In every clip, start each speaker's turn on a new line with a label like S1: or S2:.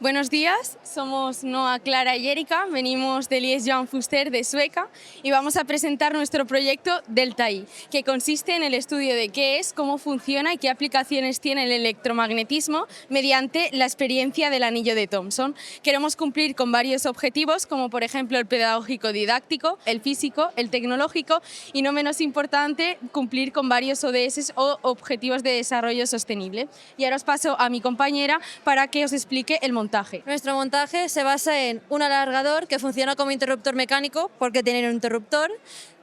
S1: Buenos días, somos Noa, Clara y Erika, venimos del IES Johan Fuster de Sueca y vamos a presentar nuestro proyecto Delta I, que consiste en el estudio de qué es, cómo funciona y qué aplicaciones tiene el electromagnetismo mediante la experiencia del anillo de Thomson. Queremos cumplir con varios objetivos, como por ejemplo el pedagógico didáctico, el físico, el tecnológico y, no menos importante, cumplir con varios ODS o Objetivos de Desarrollo Sostenible. Y ahora os paso a mi compañera para que os explique el montaje.
S2: Nuestro montaje se basa en un alargador que funciona como interruptor mecánico porque tiene un interruptor.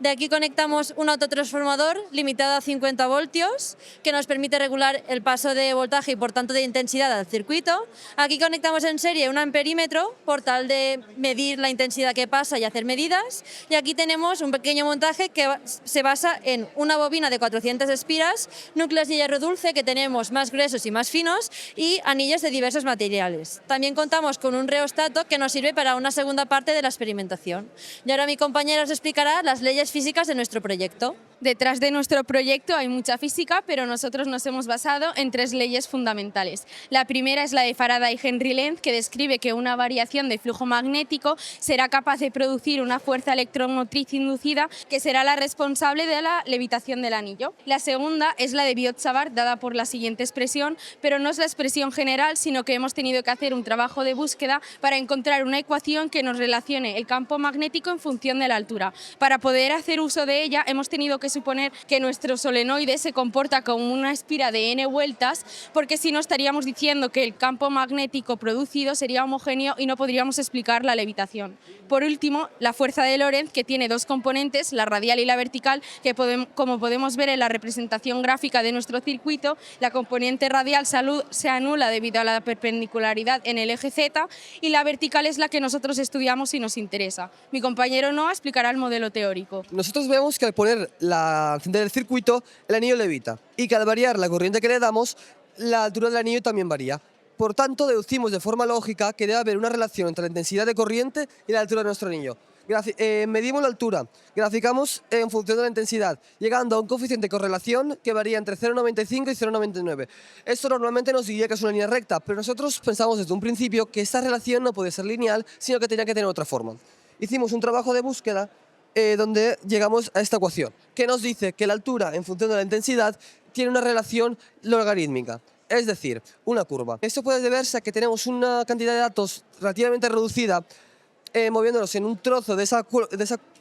S2: De aquí conectamos un autotransformador limitado a 50 voltios que nos permite regular el paso de voltaje y por tanto de intensidad al circuito. Aquí conectamos en serie un amperímetro por tal de medir la intensidad que pasa y hacer medidas. Y aquí tenemos un pequeño montaje que se basa en una bobina de 400 espiras, núcleos de hierro dulce que tenemos más gruesos y más finos y anillos de diversos materiales. También contamos con un reostato que nos sirve para una segunda parte de la experimentación. Y ahora mi compañera os explicará las leyes físicas de nuestro proyecto.
S1: Detrás de nuestro proyecto hay mucha física, pero nosotros nos hemos basado en tres leyes fundamentales. La primera es la de Faraday-Henry Lenz, que describe que una variación de flujo magnético será capaz de producir una fuerza electromotriz inducida que será la responsable de la levitación del anillo. La segunda es la de Biot-Savart, dada por la siguiente expresión, pero no es la expresión general, sino que hemos tenido que hacer un trabajo de búsqueda para encontrar una ecuación que nos relacione el campo magnético en función de la altura. Para poder hacer uso de ella, hemos tenido que suponer que nuestro solenoide se comporta como una espira de n vueltas, porque si no estaríamos diciendo que el campo magnético producido sería homogéneo y no podríamos explicar la levitación. Por último, la fuerza de Lorentz, que tiene dos componentes, la radial y la vertical, que como podemos ver en la representación gráfica de nuestro circuito, la componente radial se anula debido a la perpendicularidad en el eje Z y la vertical es la que nosotros estudiamos y nos interesa. Mi compañero Noah explicará el modelo teórico.
S3: Nosotros vemos que al encender el circuito, el anillo levita y que al variar la corriente que le damos, la altura del anillo también varía. Por tanto, deducimos de forma lógica que debe haber una relación entre la intensidad de corriente y la altura de nuestro anillo. Medimos la altura, graficamos en función de la intensidad, llegando a un coeficiente de correlación que varía entre 0,95 y 0,99. Esto normalmente nos diría que es una línea recta, pero nosotros pensamos desde un principio que esta relación no puede ser lineal, sino que tenía que tener otra forma. Hicimos un trabajo de búsqueda donde llegamos a esta ecuación, que nos dice que la altura en función de la intensidad tiene una relación logarítmica, es decir, una curva. Esto puede deberse a que tenemos una cantidad de datos relativamente reducida moviéndonos en un trozo de esa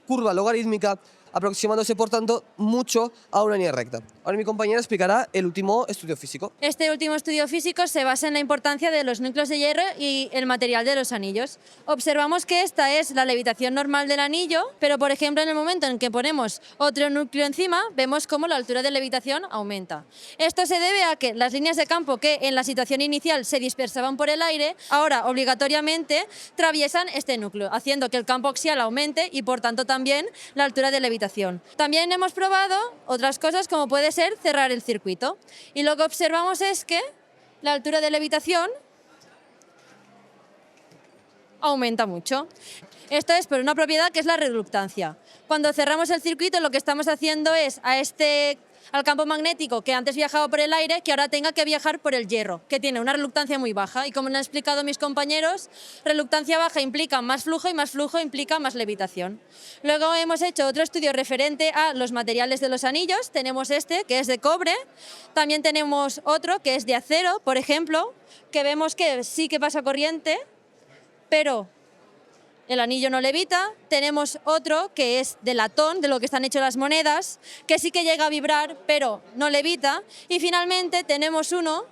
S3: curva logarítmica, aproximándose, por tanto, mucho a una línea recta. Ahora mi compañera explicará el último estudio físico.
S2: Este último estudio físico se basa en la importancia de los núcleos de hierro y el material de los anillos. Observamos que esta es la levitación normal del anillo, pero por ejemplo en el momento en que ponemos otro núcleo encima, vemos cómo la altura de levitación aumenta. Esto se debe a que las líneas de campo que en la situación inicial se dispersaban por el aire, ahora obligatoriamente traviesan este núcleo, haciendo que el campo axial aumente y por tanto también la altura de levitación. También hemos probado otras cosas como puede ser cerrar el circuito y lo que observamos es que la altura de levitación aumenta mucho. Esto es por una propiedad que es la reductancia. Cuando cerramos el circuito lo que estamos haciendo es al campo magnético que antes viajaba por el aire, que ahora tenga que viajar por el hierro, que tiene una reluctancia muy baja. Y como han explicado mis compañeros, reluctancia baja implica más flujo y más flujo implica más levitación. Luego hemos hecho otro estudio referente a los materiales de los anillos. Tenemos este, que es de cobre. También tenemos otro, que es de acero, por ejemplo, que vemos que sí que pasa corriente, pero el anillo no levita. Tenemos otro que es de latón, de lo que están hechas las monedas, que sí que llega a vibrar, pero no levita. Y finalmente tenemos uno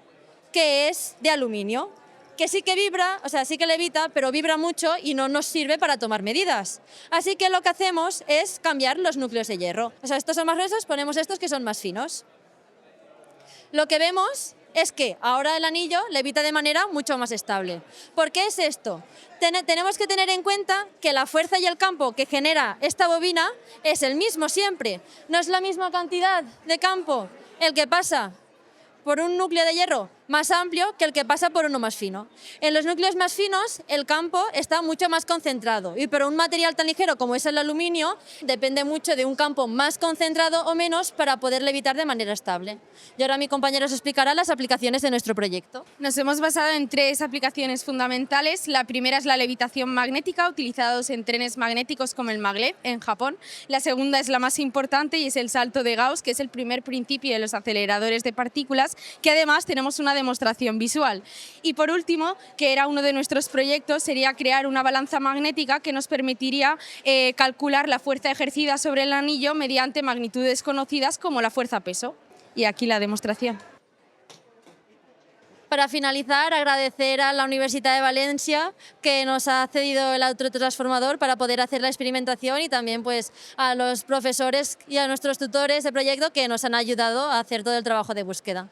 S2: que es de aluminio, que sí que vibra, o sea, sí que levita, pero vibra mucho y no nos sirve para tomar medidas. Así que lo que hacemos es cambiar los núcleos de hierro. O sea, estos son más gruesos, ponemos estos que son más finos. Lo que vemos es que ahora el anillo levita de manera mucho más estable. ¿Por qué es esto? Tenemos que tener en cuenta que la fuerza y el campo que genera esta bobina es el mismo siempre. No es la misma cantidad de campo el que pasa por un núcleo de hierro más amplio que el que pasa por uno más fino. En los núcleos más finos el campo está mucho más concentrado y por un material tan ligero como es el aluminio depende mucho de un campo más concentrado o menos para poder levitar de manera estable. Y ahora mi compañero os explicará las aplicaciones de nuestro proyecto.
S1: Nos hemos basado en 3 aplicaciones fundamentales. La primera es la levitación magnética, utilizados en trenes magnéticos como el maglev en Japón. La segunda es la más importante y es el salto de Gauss, que es el primer principio de los aceleradores de partículas, que además tenemos una demostración visual. Y por último, que era uno de nuestros proyectos, sería crear una balanza magnética que nos permitiría calcular la fuerza ejercida sobre el anillo mediante magnitudes conocidas como la fuerza-peso. Y aquí la demostración.
S2: Para finalizar, agradecer a la Universidad de Valencia que nos ha cedido el autotransformador para poder hacer la experimentación y también pues, a los profesores y a nuestros tutores de proyecto que nos han ayudado a hacer todo el trabajo de búsqueda.